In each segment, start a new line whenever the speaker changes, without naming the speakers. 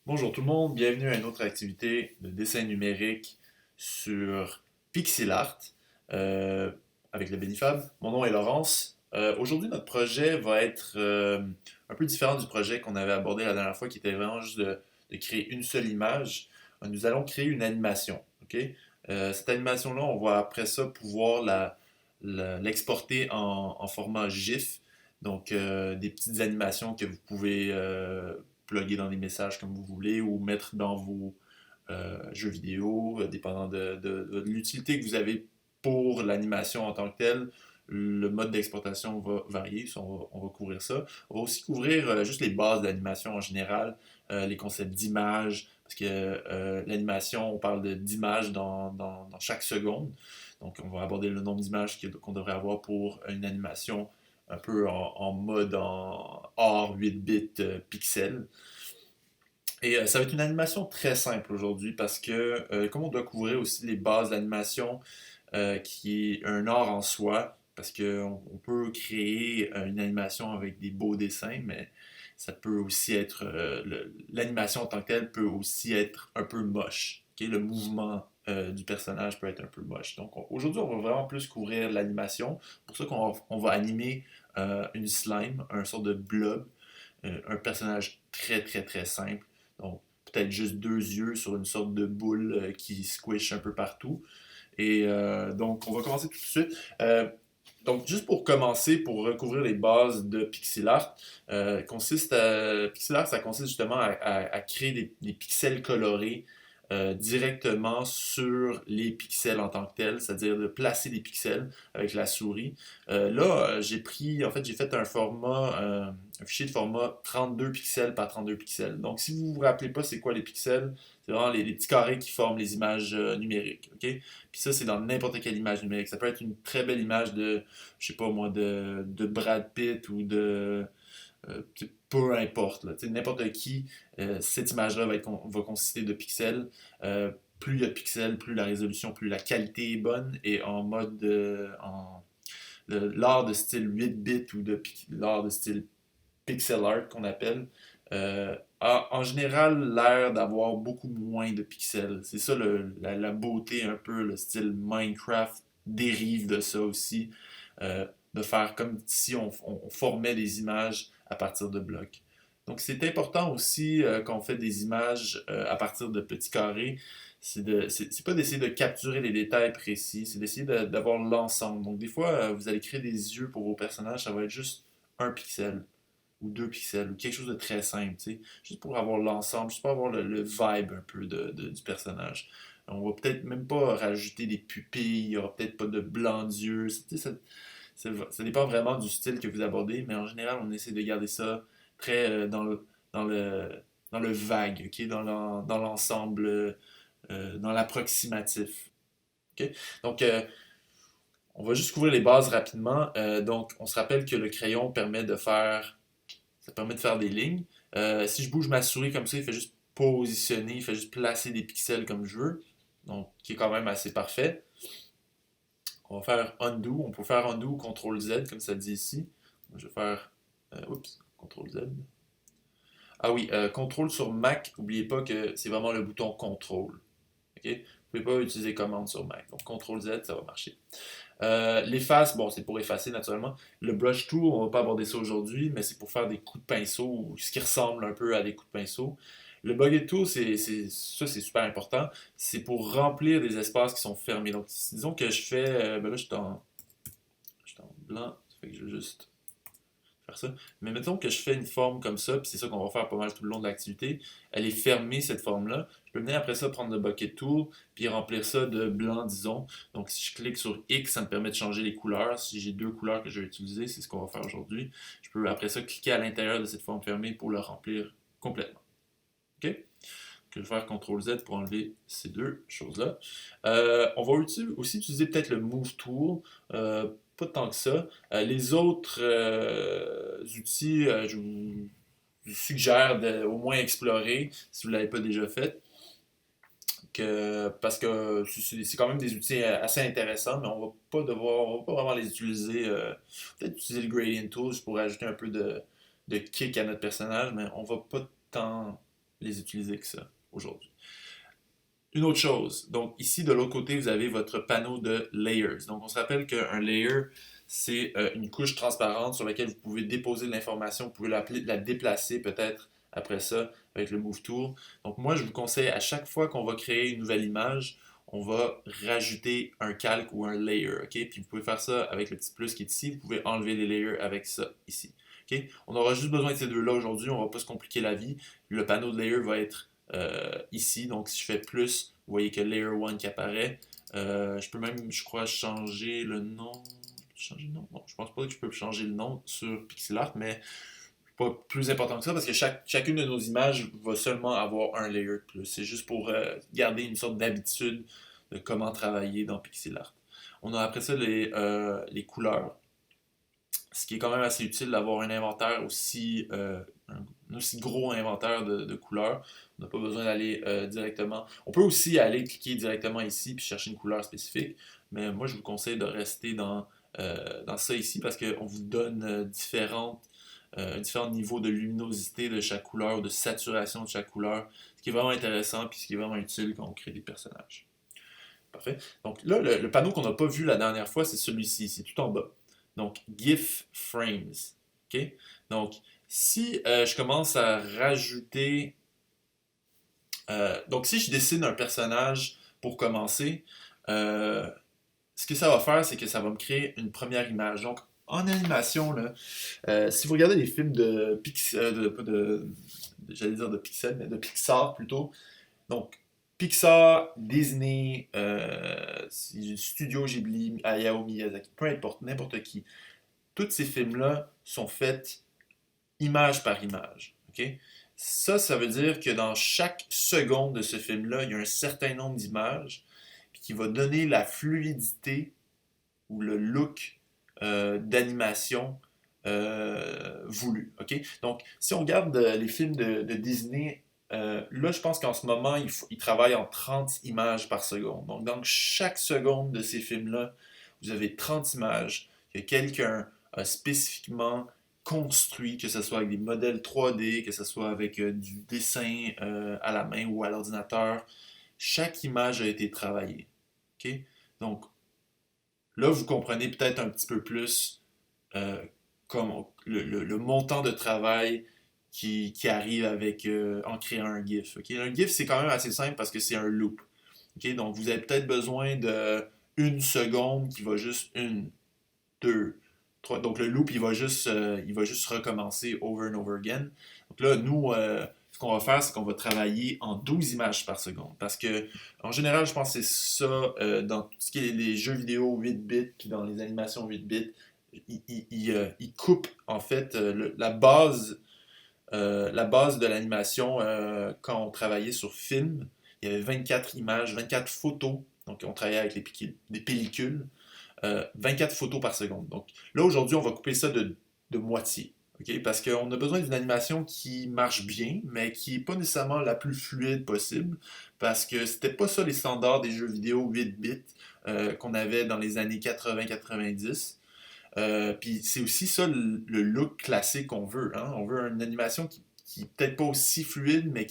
Bonjour tout le monde, bienvenue à une autre activité de dessin numérique sur Pixel Art euh, avec le Bénifab. Mon nom est Laurence. Aujourd'hui, notre projet va être un peu différent du projet qu'on avait abordé la dernière fois, qui était vraiment juste de créer une seule image. Nous allons créer une animation. Ok? Cette animation-là, on va après ça pouvoir l'exporter en format GIF. Donc, des petites animations que vous pouvez plugger dans des messages comme vous voulez ou mettre dans vos jeux vidéo, dépendant de l'utilité que vous avez pour l'animation en tant que telle. Le mode d'exportation va varier, ça, on va couvrir ça. On va aussi couvrir juste les bases d'animation en général, les concepts d'image, parce que l'animation, on parle d'images dans chaque seconde. Donc, on va aborder le nombre d'images qu'on devrait avoir pour une animation un peu en mode en hors 8 bits pixels. Et ça va être une animation très simple aujourd'hui parce que, comme on doit couvrir aussi les bases d'animation, qui est un art en soi, parce qu'on peut créer une animation avec des beaux dessins, mais ça peut aussi être, l'animation en tant que telle peut aussi être un peu moche. Ok? Le mouvement du personnage peut être un peu moche. Donc aujourd'hui, on va vraiment plus couvrir l'animation. C'est pour ça qu'on va animer une slime, un sort de blob, un personnage très très très simple. Donc peut-être juste deux yeux sur une sorte de boule qui squish un peu partout. Et donc, on va commencer tout de suite. Donc, juste pour commencer, pour recouvrir les bases de pixel art, pixel art, ça consiste justement à créer des pixels colorés directement sur les pixels en tant que tels, c'est-à-dire de placer des pixels avec la souris. Là, j'ai fait un fichier de format 32 pixels par 32 pixels. Donc, si vous vous rappelez pas c'est quoi les pixels, c'est vraiment les petits carrés qui forment les images numériques, ok? Puis ça, c'est dans n'importe quelle image numérique. Ça peut être une très belle image je sais pas moi, de Brad Pitt ou peu importe, là, n'importe qui, cette image-là va consister de pixels. Plus il y a de pixels, plus la résolution, plus la qualité est bonne. Et en mode l'art de style 8 bits ou l'art de style pixel art qu'on appelle, a en général l'air d'avoir beaucoup moins de pixels. C'est ça la beauté un peu, le style Minecraft dérive de ça aussi, de faire comme si on formait des images à partir de blocs. Donc c'est important aussi quand on fait des images à partir de petits carrés, c'est pas d'essayer de capturer les détails précis, c'est d'essayer d'avoir l'ensemble. Donc des fois, vous allez créer des yeux pour vos personnages, ça va être juste un pixel ou deux pixels, ou quelque chose de très simple, tu sais, juste pour avoir l'ensemble, juste pour avoir le vibe un peu du personnage. On va peut-être même pas rajouter des pupilles, il y aura peut-être pas de blanc d'yeux, ça dépend vraiment du style que vous abordez, mais en général, on essaie de garder ça très dans le, dans le vague, ok, dans l'ensemble, dans l'approximatif. Ok. Donc, on va juste couvrir les bases rapidement. Donc, on se rappelle que le crayon ça permet de faire des lignes. Si je bouge ma souris comme ça, il fait juste positionner, il fait juste placer des pixels comme je veux. Donc, qui est quand même assez parfait. On va faire undo. On peut faire undo ou CTRL Z, comme ça dit ici. Je vais faire. Oups, CTRL Z. Ah oui, CTRL sur Mac, n'oubliez pas que c'est vraiment le bouton CTRL. Ok? Vous ne pouvez pas utiliser commande sur Mac. Donc, CTRL Z, ça va marcher. L'efface, bon, c'est pour effacer naturellement. Le brush tool, on va pas aborder ça aujourd'hui, mais c'est pour faire des coups de pinceau, ou ce qui ressemble un peu à des coups de pinceau. Le bucket tool, ça c'est super important. C'est pour remplir des espaces qui sont fermés. Donc, disons que je fais, ben là, je suis en blanc, ça fait que je vais juste faire ça. Mais mettons que je fais une forme comme ça, puis c'est ça qu'on va faire pas mal tout le long de l'activité. Elle est fermée, cette forme-là. Je peux venir après ça prendre le bucket tool, puis remplir ça de blanc, disons. Donc si je clique sur X, ça me permet de changer les couleurs. Si j'ai deux couleurs que je vais utiliser, c'est ce qu'on va faire aujourd'hui. Je peux après ça cliquer à l'intérieur de cette forme fermée pour le remplir complètement. OK? Je vais faire CTRL Z pour enlever ces deux choses-là. On va aussi utiliser peut-être le Move Tool. Pas tant que ça. Les autres outils, je vous suggère au moins explorer si vous ne l'avez pas déjà fait. Parce que c'est quand même des outils assez intéressants, mais on va pas vraiment les utiliser. Peut-être utiliser le Gradient Tool pour ajouter un peu de kick à notre personnage, mais on va pas tant les utiliser que ça aujourd'hui. Une autre chose, donc ici de l'autre côté, vous avez votre panneau de layers. Donc on se rappelle qu'un layer, c'est une couche transparente sur laquelle vous pouvez déposer de l'information, vous pouvez la déplacer peut-être après ça avec le Move Tool. Donc moi, je vous conseille à chaque fois qu'on va créer une nouvelle image, on va rajouter un calque ou un layer, ok? Puis vous pouvez faire ça avec le petit plus qui est ici, vous pouvez enlever les layers avec ça ici. ok? On aura juste besoin de ces deux-là aujourd'hui, on ne va pas se compliquer la vie. Le panneau de layer va être ici. Donc, si je fais plus, vous voyez que Layer 1 qui apparaît. Je peux même, je crois, changer le nom. Changer le nom? Non, je pense pas que je peux changer le nom sur Pixelart, mais pas plus important que ça parce que chacune de nos images va seulement avoir un layer de plus. C'est juste pour garder une sorte d'habitude de comment travailler dans Pixelart. On a après ça les couleurs. Ce qui est quand même assez utile d'avoir un inventaire un aussi gros inventaire de couleurs. On n'a pas besoin d'aller directement. On peut aussi aller cliquer directement ici puis chercher une couleur spécifique, mais moi je vous conseille de rester dans ça ici parce qu'on vous donne différents niveaux de luminosité de chaque couleur, de saturation de chaque couleur, ce qui est vraiment intéressant puis ce qui est vraiment utile quand on crée des personnages. Parfait. Donc là, le panneau qu'on n'a pas vu la dernière fois, c'est celui-ci, c'est tout en bas. Donc, GIF Frames. OK? Donc, si je commence à rajouter... donc, si je dessine un personnage pour commencer, ce que ça va faire, c'est que ça va me créer une première image. Donc, en animation, là, si vous regardez les films de Pixar, j'allais dire de Pixel, mais de Pixar plutôt, donc, Pixar, Disney, Studio Ghibli, Hayao Miyazaki, peu importe, n'importe qui. Tous ces films-là sont faits image par image. ok? Ça veut dire que dans chaque seconde de ce film-là, il y a un certain nombre d'images qui va donner la fluidité ou le look d'animation voulu. ok? Donc, si on regarde les films de Disney, là, je pense qu'en ce moment, ils travaillent en 30 images par seconde. Donc, dans chaque seconde de ces films-là, vous avez 30 images que quelqu'un a spécifiquement construit, que ce soit avec des modèles 3D, que ce soit avec du dessin à la main ou à l'ordinateur. Chaque image a été travaillée. ok? Donc, là, vous comprenez peut-être un petit peu plus euh, comme le montant de travail qui arrive avec en créant un GIF. ok? Un GIF, c'est quand même assez simple parce que c'est un loop. ok? Donc, vous avez peut-être besoin de une seconde qui va juste une, deux, trois. Donc, le loop, il va juste recommencer over and over again. Donc là, nous, ce qu'on va faire, c'est qu'on va travailler en 12 images par seconde. Parce que, en général, je pense que c'est ça dans tout ce qui est les jeux vidéo 8 bits, puis dans les animations 8 bits, il coupe en fait la base de l'animation quand on travaillait sur film. Il y avait 24 images, 24 photos. Donc on travaillait avec des pellicules. 24 photos par seconde. Donc là aujourd'hui on va couper ça de moitié. ok? Parce qu'on a besoin d'une animation qui marche bien, mais qui n'est pas nécessairement la plus fluide possible, parce que c'était pas ça les standards des jeux vidéo 8 bits qu'on avait dans les années 80-90. Puis c'est aussi ça le look classique qu'on veut. Hein? On veut une animation qui est peut-être pas aussi fluide, mais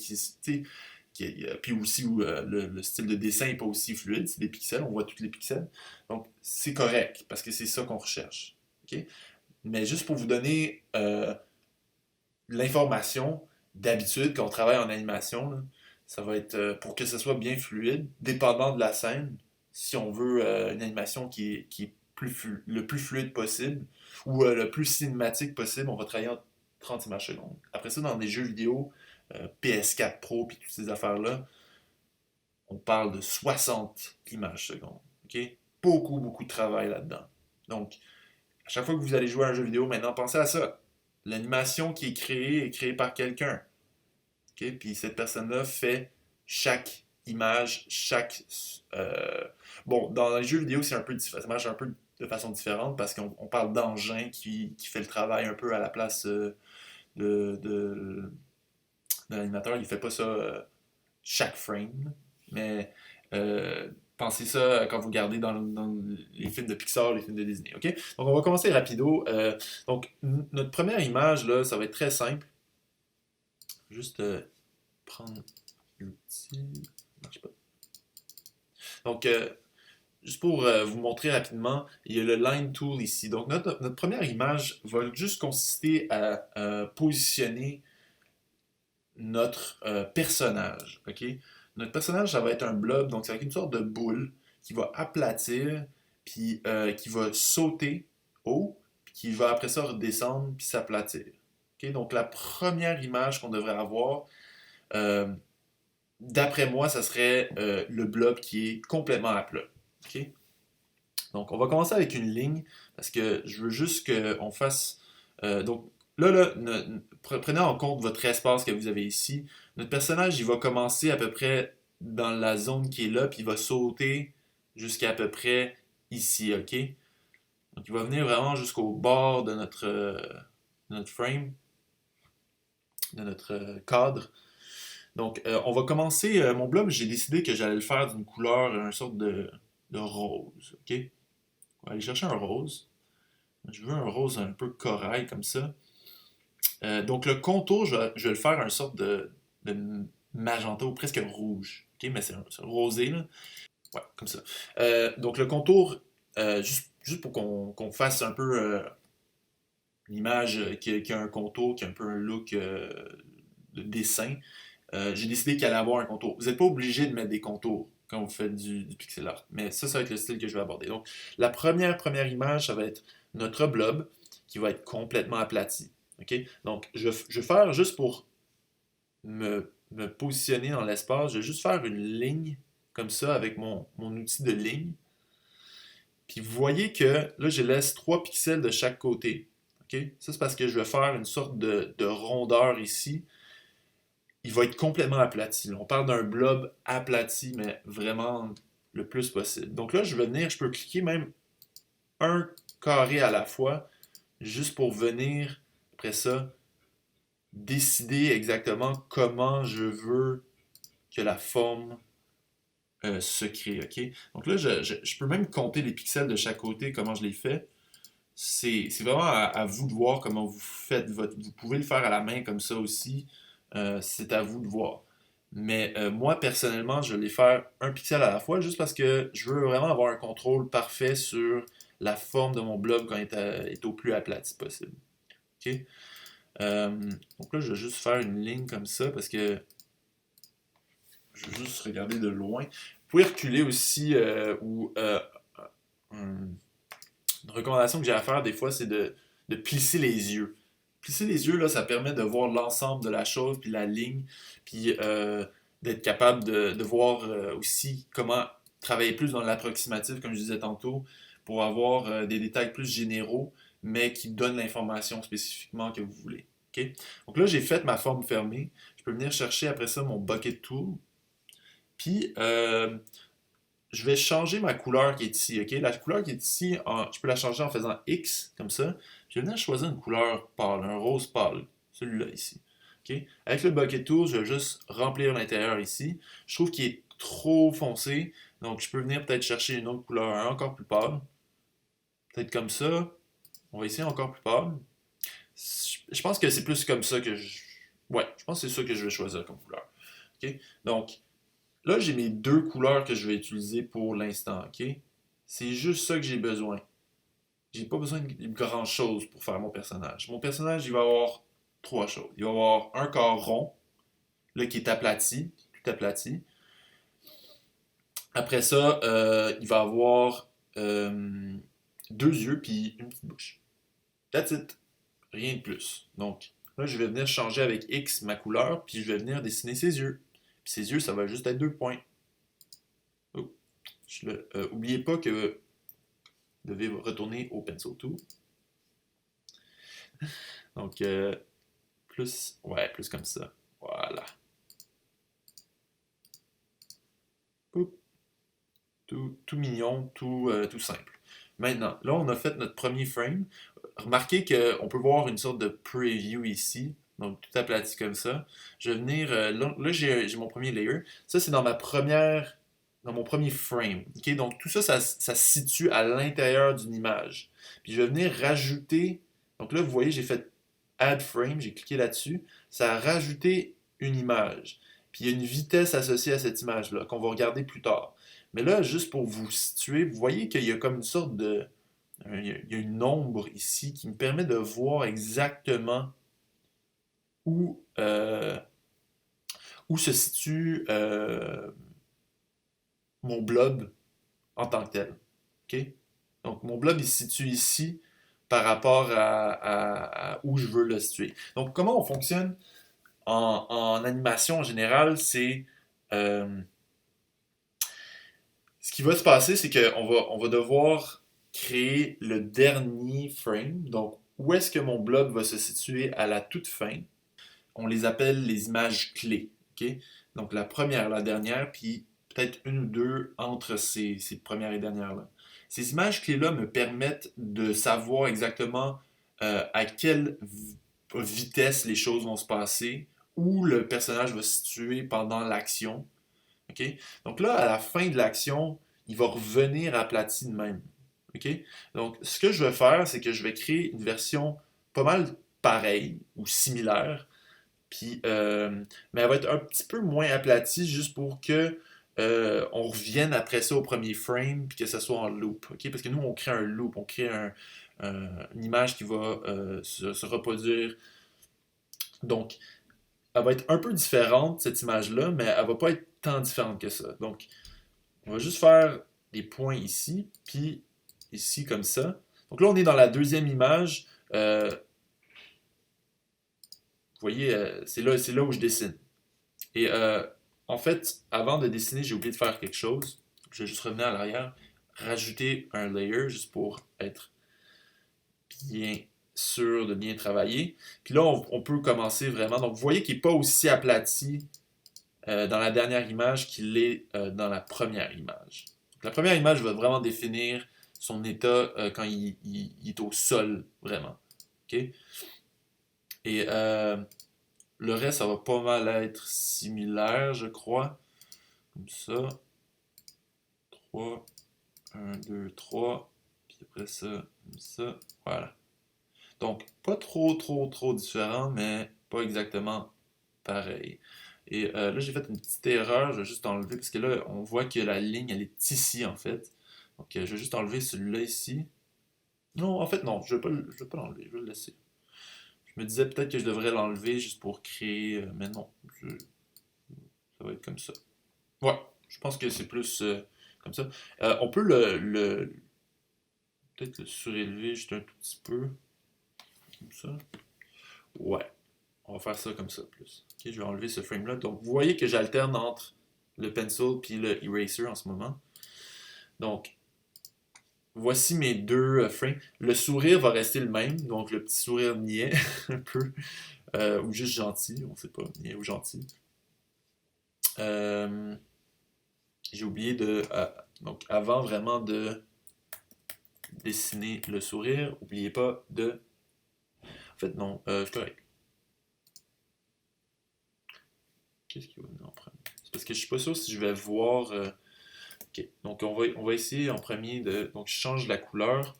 puis aussi où le style de dessin n'est pas aussi fluide, c'est des pixels, on voit tous les pixels. Donc c'est correct, parce que c'est ça qu'on recherche. ok? Mais juste pour vous donner l'information, d'habitude, quand on travaille en animation, là, ça va être pour que ce soit bien fluide, dépendant de la scène, si on veut une animation qui est le plus fluide possible, ou le plus cinématique possible, on va travailler en 30 images secondes. Après ça, dans des jeux vidéo, PS4 Pro, puis toutes ces affaires-là, on parle de 60 images secondes. ok? Beaucoup, beaucoup de travail là-dedans. Donc, à chaque fois que vous allez jouer à un jeu vidéo, maintenant, pensez à ça. L'animation qui est créée par quelqu'un. ok? Puis cette personne-là fait chaque image, Bon, dans les jeux vidéo, c'est un peu différent. Ça marche un peu de façon différente parce qu'on parle d'engin qui fait le travail un peu à la place de, de, de l'animateur. Il fait pas ça chaque frame. Mais pensez ça quand vous regardez dans les films de Pixar, les films de Disney. ok? Donc on va commencer rapido. Donc notre première image, là, ça va être très simple. Juste prendre l'outil. Marche pas. Donc, juste pour vous montrer rapidement, il y a le Line Tool ici. Donc, notre première image va juste consister à positionner notre personnage. OK? Notre personnage, ça va être un blob, donc c'est avec une sorte de boule qui va aplatir, puis qui va sauter haut, puis qui va après ça redescendre, puis s'aplatir. OK? Donc, la première image qu'on devrait avoir, euh, d'après moi, ça serait le blob qui est complètement à plat. OK? Donc, on va commencer avec une ligne parce que je veux juste qu'on fasse. Donc, là, prenez en compte votre espace que vous avez ici. Notre personnage, il va commencer à peu près dans la zone qui est là, puis il va sauter jusqu'à peu près ici, OK? Donc, il va venir vraiment jusqu'au bord de notre frame, de notre cadre. Donc, on va commencer. Mon blob, j'ai décidé que j'allais le faire d'une couleur, une sorte de rose, OK? On va aller chercher un rose. Je veux un rose un peu corail comme ça. Donc le contour, je vais le faire une sorte de magenta ou presque rouge. Ok, mais c'est rosé là. Ouais, comme ça. Donc le contour, juste pour qu'on fasse un peu l'image qui a un contour, qui a un peu un look de dessin, j'ai décidé qu'il allait avoir un contour. Vous n'êtes pas obligé de mettre des contours quand vous faites du pixel art, mais ça va être le style que je vais aborder. Donc la première image, ça va être notre blob qui va être complètement aplati. OK? Donc, je vais faire juste pour me positionner dans l'espace, je vais juste faire une ligne comme ça avec mon outil de ligne. Puis vous voyez que là, je laisse 3 pixels de chaque côté. OK? Ça, c'est parce que je vais faire une sorte de rondeur ici. Il va être complètement aplati. On parle d'un blob aplati, mais vraiment le plus possible. Donc là, je vais venir, je peux cliquer même un carré à la fois, juste pour venir, après ça, décider exactement comment je veux que la forme se crée. OK? Donc là, je peux même compter les pixels de chaque côté, comment je les fais. C'est vraiment à vous de voir comment vous faites votre. Vous pouvez le faire à la main comme ça aussi. C'est à vous de voir. Mais moi, personnellement, je vais les faire un pixel à la fois juste parce que je veux vraiment avoir un contrôle parfait sur la forme de mon blob quand est au plus aplati possible. OK? Euh, donc là, je vais juste faire une ligne comme ça parce que je vais juste regarder de loin. Vous pouvez reculer aussi une recommandation que j'ai à faire des fois, c'est de plisser les yeux. Plisser les yeux, là, ça permet de voir l'ensemble de la chose, puis la ligne, puis d'être capable de voir aussi comment travailler plus dans l'approximatif, comme je disais tantôt, pour avoir des détails plus généraux, mais qui donnent l'information spécifiquement que vous voulez. OK? Donc là, j'ai fait ma forme fermée. Je peux venir chercher après ça mon bucket tool. Puis, je vais changer ma couleur qui est ici. OK? La couleur qui est ici, je peux la changer en faisant X, comme ça. Je vais venir choisir une couleur pâle, un rose pâle. Celui-là ici. OK? Avec le bucket tool, je vais juste remplir l'intérieur ici. Je trouve qu'il est trop foncé. Donc, je peux venir peut-être chercher une autre couleur encore plus pâle. Peut-être comme ça. On va essayer encore plus pâle. Je pense que c'est plus comme ça que je. Ouais, je pense que c'est ça que je vais choisir comme couleur. OK? Donc, là, j'ai mes deux couleurs que je vais utiliser pour l'instant, ok? C'est juste ça que j'ai besoin. J'ai pas besoin de grand chose pour faire mon personnage. Mon personnage, il va avoir trois choses. Il va avoir un corps rond, là, qui est aplati, tout aplati. Après ça, il va avoir deux yeux puis une petite bouche. That's it. Rien de plus. Donc, là, je vais venir changer avec X ma couleur, puis je vais venir dessiner ses yeux. Puis ses yeux, ça va juste être deux points. Oh. Oubliez pas que vous devez retourner au pencil tool. Donc, plus comme ça. Voilà. Tout mignon, tout simple. Maintenant, là, on a fait notre premier frame. Remarquez qu'on peut voir une sorte de preview ici. Donc, tout aplati comme ça. Je vais venir. Là, j'ai mon premier layer. Ça, c'est dans mon premier frame. Okay? Donc, tout ça, ça se situe à l'intérieur d'une image. Puis, je vais venir rajouter. Donc, là, vous voyez, j'ai fait Add Frame. J'ai cliqué là-dessus. Ça a rajouté une image. puis il y a une vitesse associée à cette image-là, qu'on va regarder plus tard. Mais là, juste pour vous situer, vous voyez qu'il y a comme une sorte de... Il y a une ombre ici qui me permet de voir exactement où, où se situe mon blob en tant que tel. OK? Donc, mon blob, il se situe ici par rapport à où je veux le situer. Donc, comment on fonctionne en animation en général, c'est... euh, ce qui va se passer, c'est on va devoir créer le dernier frame. Donc, où est-ce que mon blob va se situer à la toute fin? On les appelle les images clés. OK? Donc, la première, la dernière, puis peut-être une ou deux entre ces premières et dernières-là. Ces images clés-là me permettent de savoir exactement à quelle vitesse les choses vont se passer, où le personnage va se situer pendant l'action. OK? Donc là, à la fin de l'action, il va revenir aplati de même. OK? Donc, ce que je vais faire, c'est que je vais créer une version pas mal pareille ou similaire, puis, mais elle va être un petit peu moins aplatie juste pour que on revienne après ça au premier frame puis que ça soit en loop. OK? Parce que nous, on crée un loop, on crée une image qui va se reproduire. Donc, elle va être un peu différente, cette image-là, mais elle va pas être tant différente que ça. Donc, on va juste faire des points ici, puis ici comme ça. Donc là, on est dans la deuxième image. Vous voyez, c'est là où je dessine. Et en fait, avant de dessiner, j'ai oublié de faire quelque chose. Je vais juste revenir à l'arrière, rajouter un layer juste pour être bien sûr de bien travailler. Puis là, on peut commencer vraiment. Donc, vous voyez qu'il n'est pas aussi aplati dans la dernière image qu'il est dans la première image. Donc, la première image va vraiment définir son état quand il est au sol, vraiment. OK? Et le reste, ça va pas mal être similaire, je crois. Comme ça. 3, 1, 2, 3. Puis après ça, comme ça. Voilà. Donc, pas trop différent, mais pas exactement pareil. Et là, j'ai fait une petite erreur, je vais juste enlever, parce que là, on voit que la ligne, elle est ici, en fait. Donc, je vais juste enlever celui-là ici. Non, en fait, non, je vais pas l'enlever, je vais le laisser. Je me disais peut-être que je devrais l'enlever juste pour créer, mais non, ça va être comme ça. Ouais, je pense que c'est plus comme ça. On peut peut-être le surélever juste un tout petit peu, comme ça. Ouais, on va faire ça comme ça plus. Ok, je vais enlever ce frame-là. Donc, vous voyez que j'alterne entre le pencil puis le eraser en ce moment. Donc, voici mes deux frames. Le sourire va rester le même, donc le petit sourire niais, un peu, ou juste gentil, on sait pas, niais ou gentil. Euh, j'ai oublié de... donc, avant vraiment de dessiner le sourire, n'oubliez pas de... En fait, non, je suis correct. Qu'est-ce qui va venir en premier? C'est parce que je suis pas sûr si je vais voir... ok, donc on va essayer en premier de... Donc, je change la couleur.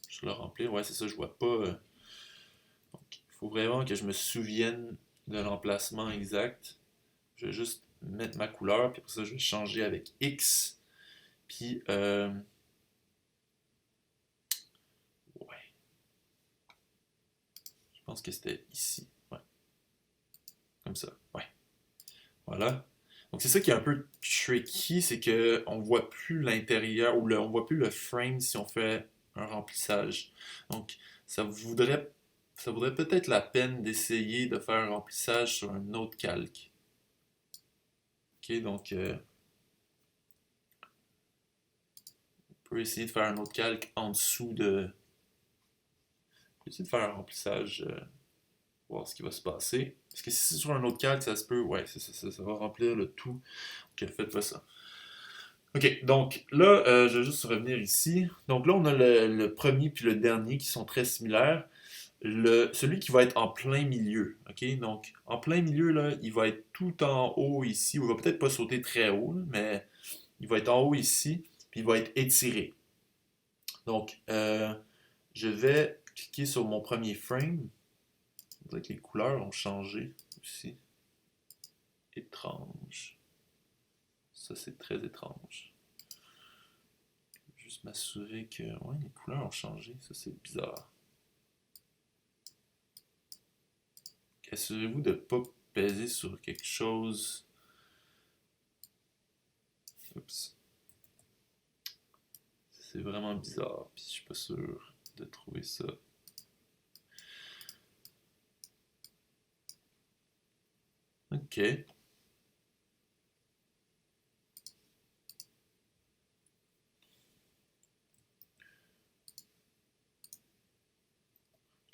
Je vais le remplir. Ouais, c'est ça, je vois pas... donc, il faut vraiment que je me souvienne de l'emplacement exact. Je vais juste mettre ma couleur, puis pour ça, je vais changer avec X. Puis, ouais, je pense que c'était ici. Ouais, comme ça. Ouais, voilà. Donc, c'est ça qui est un peu tricky, c'est que on voit plus l'intérieur, ou on voit plus le frame si on fait un remplissage. Donc, ça voudrait, ça vaudrait peut-être la peine d'essayer de faire un remplissage sur un autre calque. Ok, donc, on peut essayer de faire un autre calque en dessous de... On peut essayer de faire un remplissage, voir ce qui va se passer. Parce que si c'est sur un autre calque, ça se peut, ouais, ça va remplir le tout. Ok, faites pas ça. Ok, donc là, je vais juste revenir ici. Donc là, on a le premier puis le dernier qui sont très similaires. Celui qui va être en plein milieu, ok? Donc, en plein milieu, là, il va être tout en haut ici, ou il va peut-être pas sauter très haut, là, mais il va être en haut ici, puis il va être étiré. Donc, je vais cliquer sur mon premier frame. On dirait que les couleurs ont changé aussi. étrange. Ça, c'est très étrange. Juste m'assurer que ouais, les couleurs ont changé. Ça, c'est bizarre. Assurez-vous de ne pas peser sur quelque chose. Oups. C'est vraiment bizarre. Puis je suis pas sûr de trouver ça. Ok.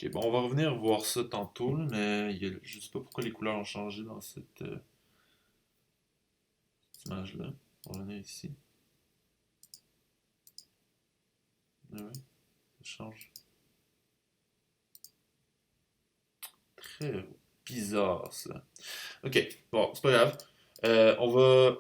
Ok, bon, on va revenir voir ça tantôt, là, mais je sais pas pourquoi les couleurs ont changé dans cette image-là. On va revenir ici. Ah oui, ça change. Très bizarre, ça. Ok, bon, c'est pas grave. On va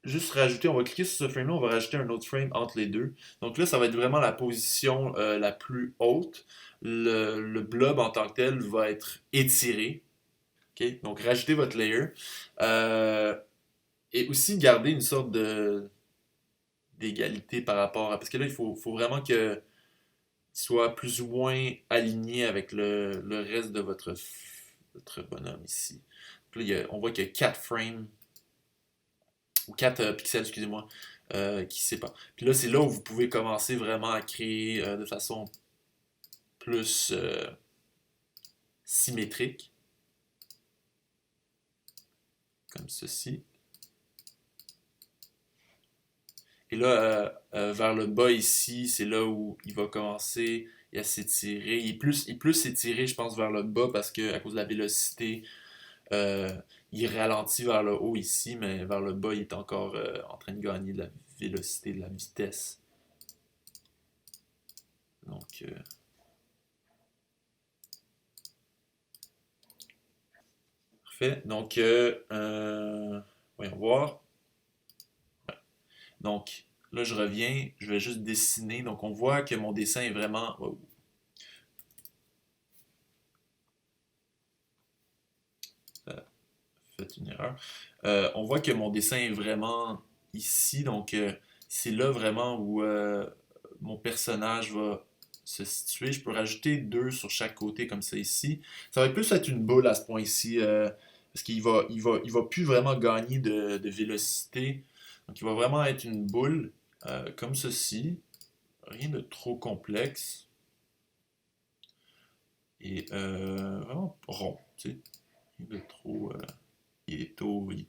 juste rajouter, on va cliquer sur ce frame-là, on va rajouter un autre frame entre les deux. Donc là, ça va être vraiment la position la plus haute. Le blob en tant que tel va être étiré. Ok, donc rajoutez votre layer. Euh, et aussi garder une sorte de d'égalité par rapport à. Parce que là, faut vraiment qu'il soit plus ou moins aligné avec le reste de votre bonhomme ici. Donc là, on voit qu'il y a 4 frames, ou 4 pixels, excusez-moi, qui se séparent. Puis là, c'est là où vous pouvez commencer vraiment à créer de façon plus symétrique, comme ceci. Et là, vers le bas ici, c'est là où il va commencer à s'étirer. Il est plus s'étirer, je pense, vers le bas parce que à cause de la vélocité, euh, il ralentit vers le haut ici, mais vers le bas, il est encore en train de gagner de la vélocité, de la vitesse. Donc, parfait. Donc, voyons voir. Ouais. Donc, là, je reviens, je vais juste dessiner. Donc, on voit que mon dessin est vraiment. Oh, fait une erreur. On voit que mon dessin est vraiment ici, donc c'est là vraiment où mon personnage va se situer. Je peux rajouter deux sur chaque côté comme ça ici. Ça va plus être une boule à ce point-ci, parce qu'il va plus vraiment gagner de vélocité. Donc il va vraiment être une boule comme ceci. Rien de trop complexe. Et vraiment rond, tu sais. Rien de trop. Il est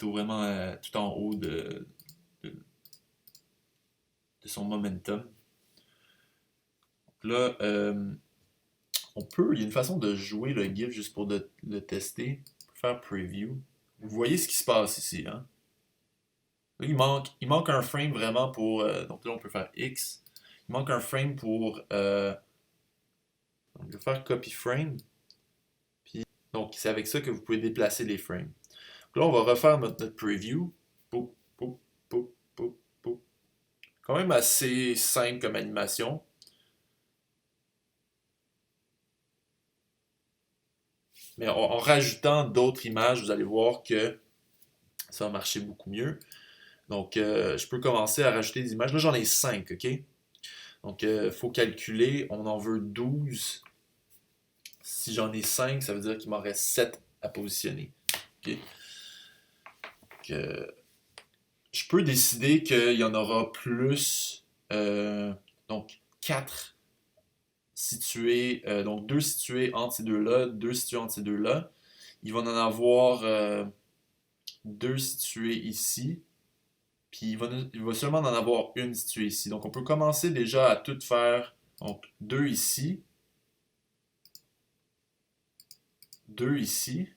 vraiment tout en haut de, de son momentum. Donc là, il y a une façon de jouer le GIF juste pour le tester. On peut faire preview. Vous voyez ce qui se passe ici, hein? Là, il manque un frame vraiment pour. Donc là, on peut faire X. Il manque un frame pour. On peut faire copy frame. Puis, donc, c'est avec ça que vous pouvez déplacer les frames. Donc là, on va refaire notre preview. Poup, poup, poup, poup, poup. Quand même assez simple comme animation. Mais en rajoutant d'autres images, vous allez voir que ça va marcher beaucoup mieux. Donc, je peux commencer à rajouter des images. Là, j'en ai 5, OK? Donc, il faut calculer. On en veut 12. Si j'en ai 5, ça veut dire qu'il m'en reste 7 à positionner. OK? Donc, je peux décider qu'il y en aura plus. Donc, 4 situés. Donc, 2 situés entre ces deux-là, 2 situés entre ces deux-là. Il va en avoir 2 situés ici. Puis il va seulement en avoir une située ici. Donc on peut commencer déjà à tout faire. Donc 2 ici, 2 ici.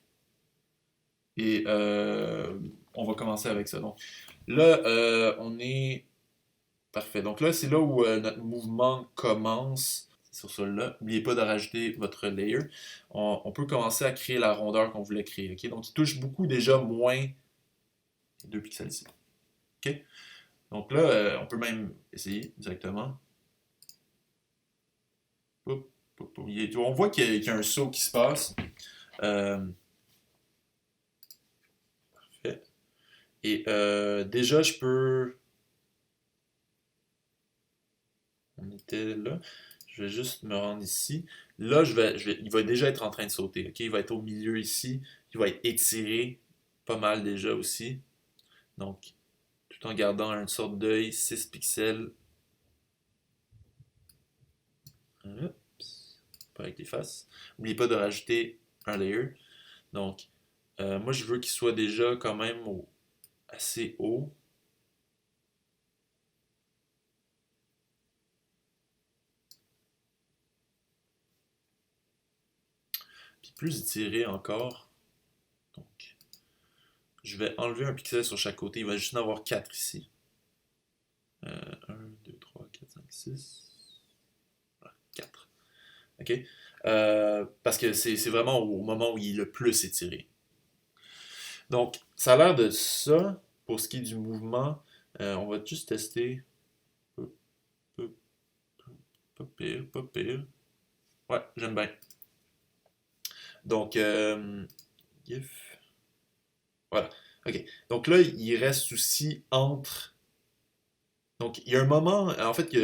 Et on va commencer avec ça. Donc là, on est parfait. Donc là, c'est là où notre mouvement commence. Sur celui-là. N'oubliez pas de rajouter votre layer. On peut commencer à créer la rondeur qu'on voulait créer. Ok. Donc il touche beaucoup déjà moins 2 pixels ici. Ok. Donc là, on peut même essayer directement. On voit qu'il y a un saut qui se passe. Euh, Et déjà, je peux... On était là. Je vais juste me rendre ici. Là, il va déjà être en train de sauter. Ok, il va être au milieu ici. Il va être étiré pas mal déjà aussi. Donc, tout en gardant une sorte d'œil, 6 pixels. Oups. Pas avec les faces. N'oubliez pas de rajouter un layer. Donc, moi, je veux qu'il soit déjà quand même assez haut. Puis plus étiré encore. Donc, je vais enlever un pixel sur chaque côté. Il va juste en avoir 4 ici. 1, 2, 3, 4, 5, 6. 4. OK? Parce que c'est vraiment au moment où il est le plus étiré. Donc, ça a l'air de ça. Pour ce qui est du mouvement, on va juste tester. Pas, pas pire, pas pire. Ouais, j'aime bien. Donc, GIF. Voilà. OK. Donc là, il reste aussi entre. Donc, il y a un moment, en fait, il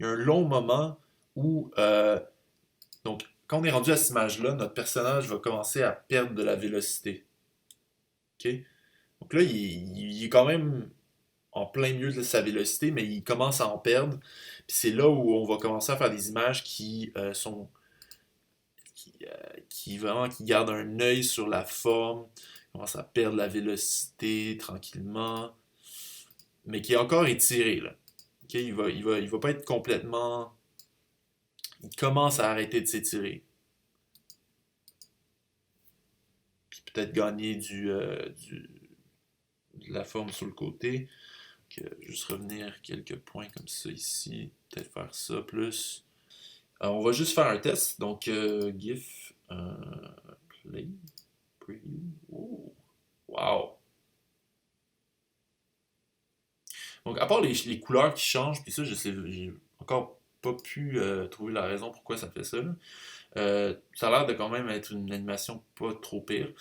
y a un long moment où, donc, quand on est rendu à cette image-là, notre personnage va commencer à perdre de la vélocité. OK? Donc là, il est quand même en plein milieu de sa vélocité, mais il commence à en perdre. Puis c'est là où on va commencer à faire des images qui sont qui gardent un œil sur la forme, commence à perdre la vélocité tranquillement, mais qui est encore étiré là. Ok, il va pas être complètement. Il commence à arrêter de s'étirer. Puis peut-être gagner de la forme sur le côté. Donc, juste revenir quelques points comme ça ici. Peut-être faire ça plus. On va juste faire un test. Donc, GIF, play, preview. Oh, wow! Donc, à part les couleurs qui changent, puis ça, j'ai encore pas pu trouver la raison pourquoi ça fait ça. Ça a l'air de quand même être une animation pas trop pire.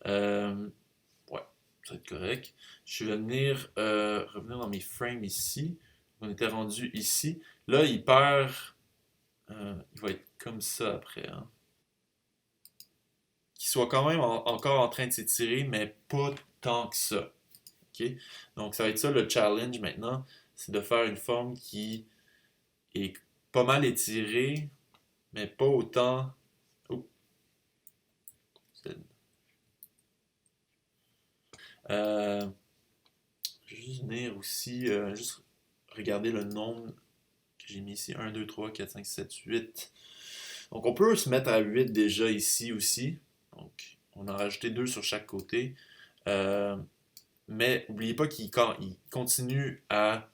Ouais, ça va être correct. Je vais venir revenir dans mes frames ici. On était rendu ici. Là, il perd. Il va être comme ça après. Hein. Qu'il soit quand même encore en train de s'étirer, mais pas tant que ça. Ok. Donc, ça va être ça le challenge maintenant. C'est de faire une forme qui est pas mal étirée, mais pas autant. Oh, euh, je vais juste venir aussi, juste regarder le nombre que j'ai mis ici. 1, 2, 3, 4, 5, 7, 8. Donc on peut se mettre à 8 déjà ici aussi. Donc on en a rajouté 2 sur chaque côté. Euh, mais n'oubliez pas qu'il il continue à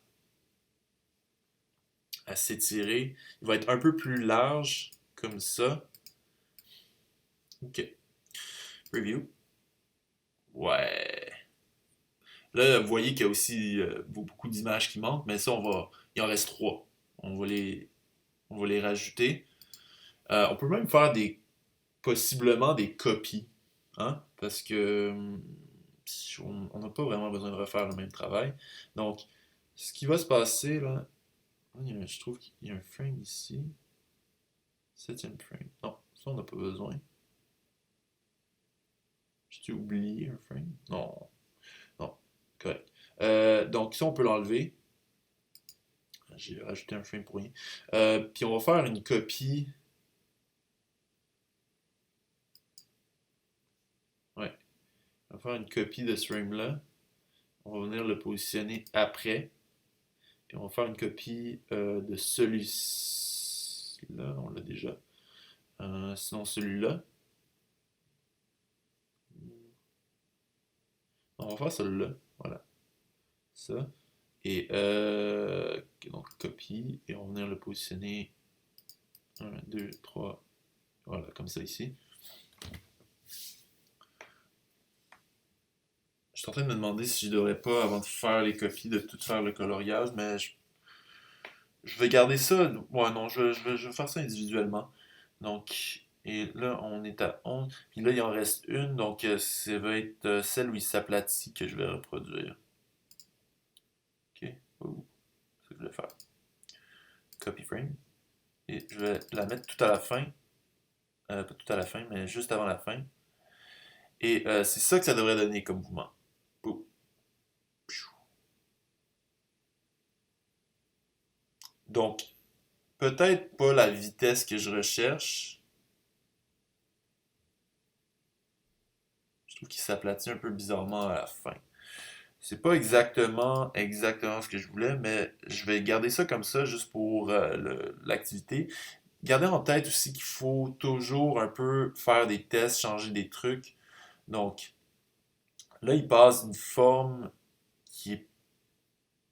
s'étirer. Il va être un peu plus large, comme ça. OK. Review. Ouais. Là, vous voyez qu'il y a aussi beaucoup d'images qui manquent, mais ça, il en reste 3. On va on va les rajouter. On peut même faire possiblement des copies, hein, parce que on n'a pas vraiment besoin de refaire le même travail. Donc, ce qui va se passer là, je trouve qu'il y a un frame ici, septième frame. Non, ça on n'a pas besoin. J'ai oublié un frame. Non, non, correct. Donc ça on peut l'enlever. J'ai rajouté un frame pour rien. Puis on va faire une copie. Ouais, on va faire une copie de ce frame-là. On va venir le positionner après. Puis on va faire une copie de celui-là. On l'a déjà. Sinon celui-là. On va faire celui-là. Voilà. Ça. Et donc copie. Et on va venir le positionner. 1, 2, 3. Voilà, comme ça ici. Je suis en train de me demander si je devrais pas, avant de faire les copies, de tout faire le coloriage, mais je vais garder ça. Ouais, non, je vais faire ça individuellement. Donc, Et là, on est à 11. Puis là, il en reste une, donc ça va être celle où il s'aplatit que je vais reproduire. Ok, oh, c'est ce que je vais faire. Copy frame. Et je vais la mettre tout à la fin. Pas tout à la fin, mais juste avant la fin. Et c'est ça que ça devrait donner comme mouvement. Boum. Donc, peut-être pas la vitesse que je recherche. Je trouve qu'il s'aplatit un peu bizarrement à la fin. C'est pas exactement ce que je voulais, mais je vais garder ça comme ça juste pour l'activité. Gardez en tête aussi qu'il faut toujours un peu faire des tests, changer des trucs. Donc, là, il passe d'une forme qui est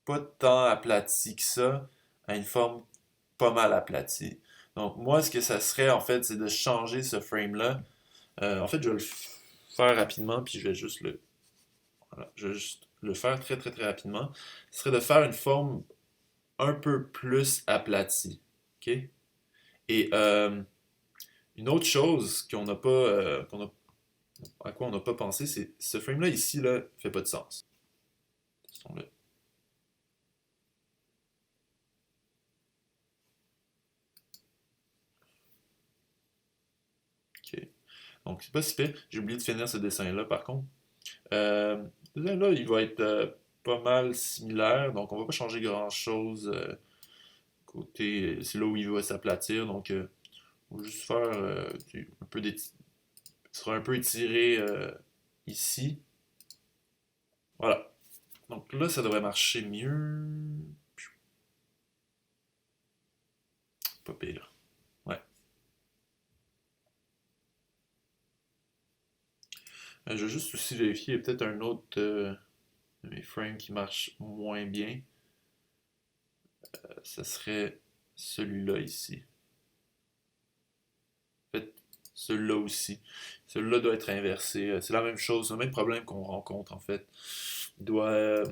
pas tant aplatie que ça à une forme pas mal aplatie. Donc, moi, ce que ça serait, en fait, c'est de changer ce frame-là. En fait, je vais le faire rapidement, puis je vais juste le, voilà, je vais juste le faire très, très, très rapidement. Ce serait de faire une forme un peu plus aplatie. OK? Et une autre chose à quoi on n'a pas pensé, c'est ce frame-là ici, là, fait pas de sens. Testons-le. OK. Donc, c'est pas si fait. J'ai oublié de finir ce dessin-là, par contre. Euh, là, il va être pas mal similaire, donc on va pas changer grand-chose côté. C'est là où il va s'aplatir, donc on va juste faire un peu sera un peu étiré ici. Voilà. Donc là, ça devrait marcher mieux. Pas pire. Ouais. Je vais juste aussi vérifier, il y a peut-être un autre de mes frames qui marche moins bien. Ça serait celui-là ici. En fait, celui-là aussi. Celui-là doit être inversé. C'est la même chose, c'est le même problème qu'on rencontre en fait. Il doit,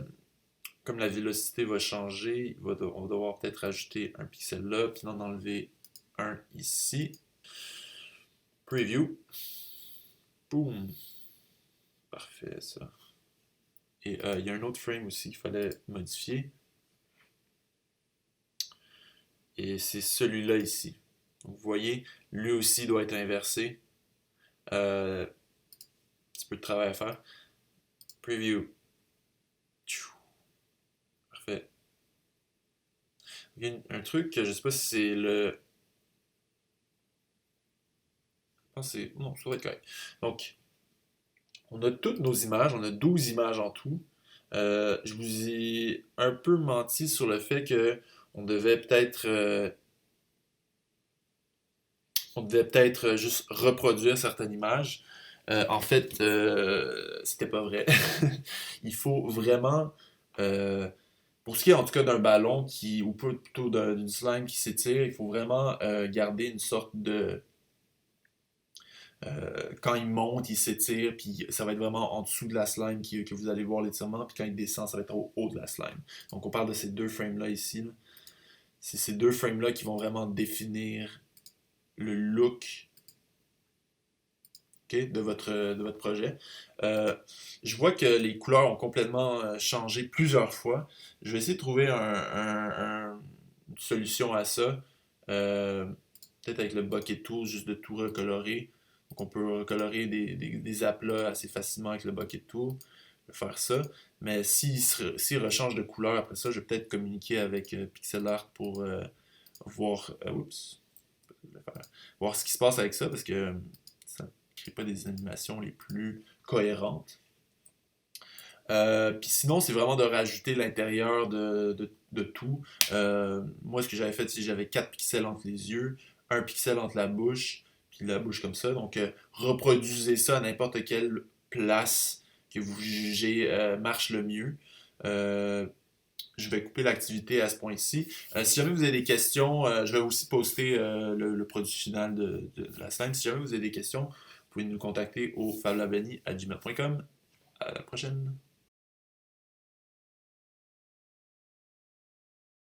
comme la vélocité va changer, on va devoir peut-être rajouter un pixel là, puis en enlever un ici. Preview. Boom. Parfait, ça. Et il y a un autre frame aussi qu'il fallait modifier. Et c'est celui-là ici. Donc, vous voyez, lui aussi doit être inversé. Un petit peu de travail à faire. Preview. Parfait. Il y a un truc, je sais pas si c'est le. Je pense que c'est. Non, ça va être correct. Donc, on a toutes nos images, on a 12 images en tout. Je vous ai un peu menti sur le fait que on devait peut-être juste reproduire certaines images. En fait, c'était pas vrai. Il faut vraiment, euh, pour ce qui est en tout cas d'un ballon ou plutôt d'une slime qui s'étire, il faut vraiment garder une sorte de quand il monte, il s'étire, puis ça va être vraiment en dessous de la slime que vous allez voir l'étirement, puis quand il descend, ça va être au haut de la slime. Donc on parle de ces deux frames-là ici, là. C'est ces deux frames-là qui vont vraiment définir le look, ok, de votre projet. Euh, je vois que les couleurs ont complètement changé plusieurs fois. Je vais essayer de trouver une solution à ça. Euh, Peut-être avec le bucket tool, juste de tout recolorer. Donc on peut recolorer des aplats assez facilement avec le bucket tool. Je vais faire ça. Mais s'il rechange de couleur après ça, je vais peut-être communiquer avec Pixel Art pour voir, voir ce qui se passe avec ça parce que ça ne crée pas des animations les plus cohérentes. Puis sinon, c'est vraiment de rajouter l'intérieur de tout. Moi, ce que j'avais fait, c'est que j'avais 4 pixels entre les yeux, un pixel entre la bouche, puis la bouche comme ça. Donc, reproduisez ça à n'importe quelle place que vous jugez marche le mieux. Euh, je vais couper l'activité à ce point-ci. Si jamais vous avez des questions, je vais aussi poster le produit final de la scène. Si jamais vous avez des questions, vous pouvez nous contacter au fablabani@gmail.com. À la prochaine.